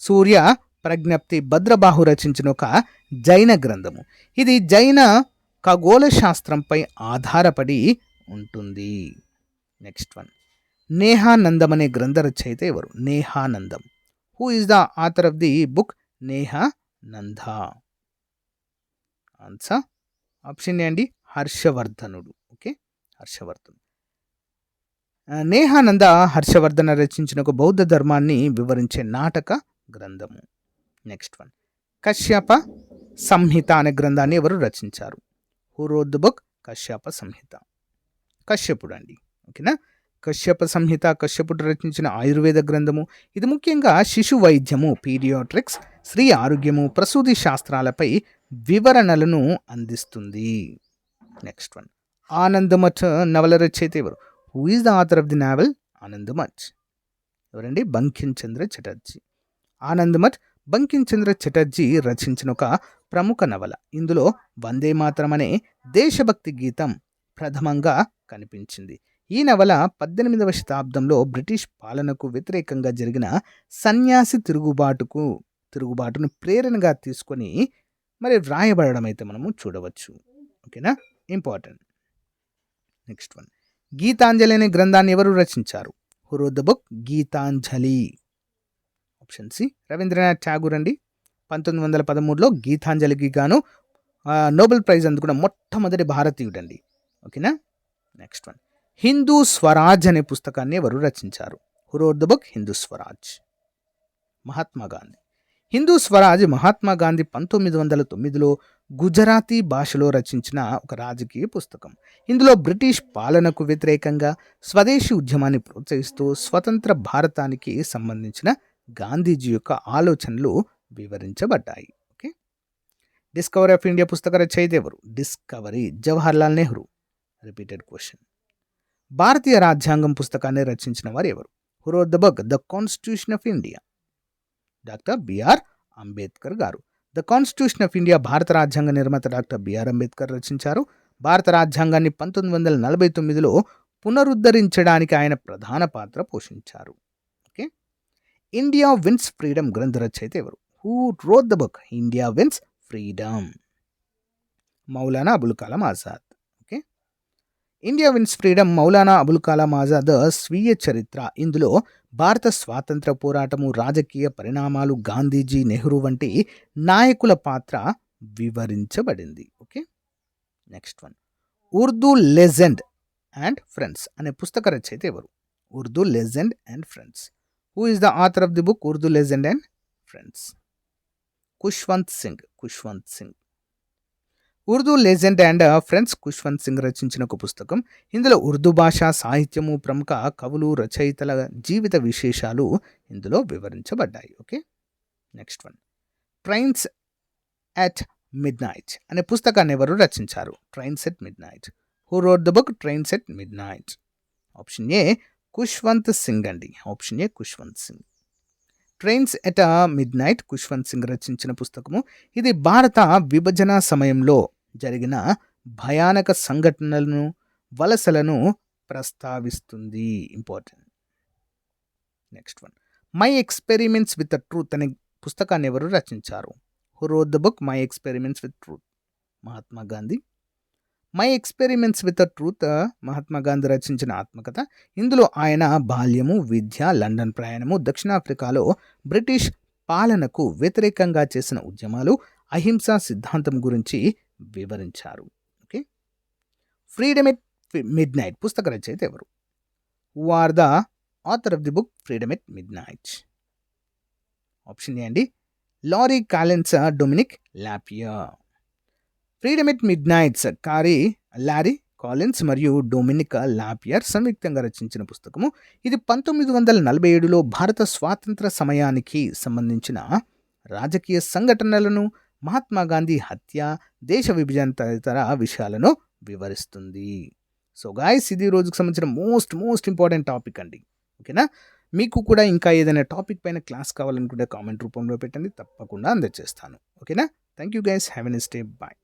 సూర్య ప్రజ్ఞప్తి భద్రబాహు రచించిన ఒక జైన గ్రంథము. ఇది జైన ఖగోళ శాస్త్రంపై ఆధారపడి ఉంటుంది. నెక్స్ట్ వన్, నేహానందం అనే గ్రంథ రచయిత ఎవరు? Nehanandam. Who is the author of the book Nehananda? Answer option A అండి, హర్షవర్ధనుడు. ఓకే, హర్షవర్ధన్. నేహానంద హర్షవర్ధన రచించిన ఒక బౌద్ధ ధర్మాన్ని వివరించే నాటక గ్రంథము. నెక్స్ట్ వన్, కశ్యప సంహిత అనే గ్రంథాన్ని ఎవరు రచించారు? Who wrote the book Kashyapa Samhita? కశ్యపుడు అండి. ఓకేనా, కశ్యప సంహిత కశ్యపుడు రచించిన ఆయుర్వేద గ్రంథము. ఇది ముఖ్యంగా శిశు వైద్యము, పీడియాట్రిక్స్, స్త్రీ ఆరోగ్యము, ప్రసూతి శాస్త్రాలపై వివరణలను అందిస్తుంది. నెక్స్ట్ వన్, ఆనందమఠ్ నవల రచయిత ఎవరు? Who is the author of the novel Anandamath? ఎవరండి? బంకిం చంద్ర చటర్జీ. ఆనందమఠ్ బంకిం చంద్ర చటర్జీ రచించిన ఒక ప్రముఖ నవల. ఇందులో వందే మాతరం అనే దేశభక్తి గీతం ప్రథమంగా కనిపించింది. ఈ నవల 18వ శతాబ్దంలో బ్రిటిష్ పాలనకు వ్యతిరేకంగా జరిగిన సన్యాసి తిరుగుబాటును ప్రేరణగా తీసుకొని మరి వ్రాయబడడం అయితే మనము చూడవచ్చు. ఓకేనా, ఇంపార్టెంట్. నెక్స్ట్ వన్, గీతాంజలి అనే గ్రంథాన్ని ఎవరు రచించారు? Who wrote the book Gitanjali? Option C Rabindranath Tagore అండి. 1913లో గీతాంజలికి గాను నోబెల్ ప్రైజ్ అందుకున్న మొట్టమొదటి భారతీయుడు అండి. ఓకేనా, నెక్స్ట్ వన్, హిందూ స్వరాజ్ అనే పుస్తకాన్ని ఎవరు రచించారు? Who wrote the book Hindu Swaraj? Mahatma Gandhi. Hindu Swaraj Mahatma Gandhi 1909లో గుజరాతీ భాషలో రచించిన ఒక రాజకీయ పుస్తకం. ఇందులో బ్రిటిష్ పాలనకు వ్యతిరేకంగా స్వదేశీ ఉద్యమాన్ని ప్రోత్సహిస్తూ స్వతంత్ర భారతానికి సంబంధించిన గాంధీజీ యొక్క ఆలోచనలు వివరించబడ్డాయి. ఓకే, డిస్కవరీ ఆఫ్ ఇండియా పుస్తక రచయిత ఎవరు? Discovery Jawaharlal Nehru. Repeated question. భారతీయ రాజ్యాంగం పుస్తకాన్ని రచించిన వారు ఎవరు? Who wrote the book the constitution of India? Doctor BR Ambedkar గారు. ద కాన్స్టిట్యూషన్ ఆఫ్ ఇండియా భారత రాజ్యాంగ నిర్మాత డాక్టర్ బిఆర్ అంబేద్కర్ రచించారు. భారత రాజ్యాంగాన్ని 1949లో పునరుద్ధరించడానికి ఆయన ప్రధాన పాత్ర పోషించారు. ఓకే, ఇండియా విన్స్ ఫ్రీడమ్ గ్రంథ రచయిత ఎవరు? Who wrote the book India wins freedom? Maulana Abul Kalam Azad. Okay, India wins freedom Maulana Abul Kalam Azad స్వీయ చరిత్ర. ఇందులో భారత స్వాతంత్ర పోరాటము, రాజకీయ పరిణామాలు, గాంధీజీ, నెహ్రూ వంటి నాయకుల పాత్ర వివరించబడింది. Okay, next one, Urdu legend and friends అనే పుస్తక రచయిత ఎవరు? Urdu legend and friends. Who is the author of the book Urdu legend and friends? Khushwant Singh. Khushwant Singh. Urdu legend and friends Khushwant Singh రచించిన ఒక పుస్తకం. ఇందులో ఉర్దూ భాష, సాహిత్యము, ప్రముఖ కవులు, రచయితల జీవిత విశేషాలు ఇందులో వివరించబడ్డాయి. Okay, next one, trains at midnight అనే పుస్తకాన్ని ఎవరు రచించారు? Trains at midnight. Who wrote the book trains at midnight? Option A Khushwant Singh అండి. Option A Khushwant Singh. Trains at midnight Khushwant Singh రచించిన పుస్తకము. ఇది భారత విభజన సమయంలో జరిగిన భయానక సంఘటనలను, వలసలను ప్రస్తావిస్తుంది. Important. Next one, my experiments with the truth అనే పుస్తకాన్ని ఎవరు రచించారు? Who wrote the book my experiments with truth? Mahatma Gandhi. My experiments with the truth Mahatma Gandhi రచించిన ఆత్మకథ. ఇందులో ఆయన బాల్యము, విద్య, లండన్ ప్రయాణము, దక్షిణాఫ్రికాలో బ్రిటిష్ పాలనకు వ్యతిరేకంగా చేసిన ఉద్యమాలు, అహింసా సిద్ధాంతం గురించి వివరించారు. Okay. Freedom at midnight పుస్తక రచయిత ఎవరు? Who are the author of the book freedom at midnight? Option A అండి, Larry Collins Dominique Lapierre. Freedom at midnights Larry Collins మరియు డొమినిక్ లాపియర్ సంయుక్తంగా రచించిన పుస్తకము. ఇది 1947లో భారత స్వాతంత్ర సమయానికి సంబంధించిన రాజకీయ సంఘటనలను, మహాత్మా గాంధీ హత్య, దేశ విభజన తదితర విషయాలను వివరిస్తుంది. సో గాయస్, ఇది రోజుకు సంబంధించిన మోస్ట్ ఇంపార్టెంట్ టాపిక్ అండి. ఓకేనా? మీకు కూడా ఇంకా ఏదైనా టాపిక్ పైన క్లాస్ కావాలనుకుంటే కామెంట్ రూపంలో పెట్టండి, తప్పకుండా అందజేస్తాను. ఓకేనా? Thank you guys, have a nice day, bye.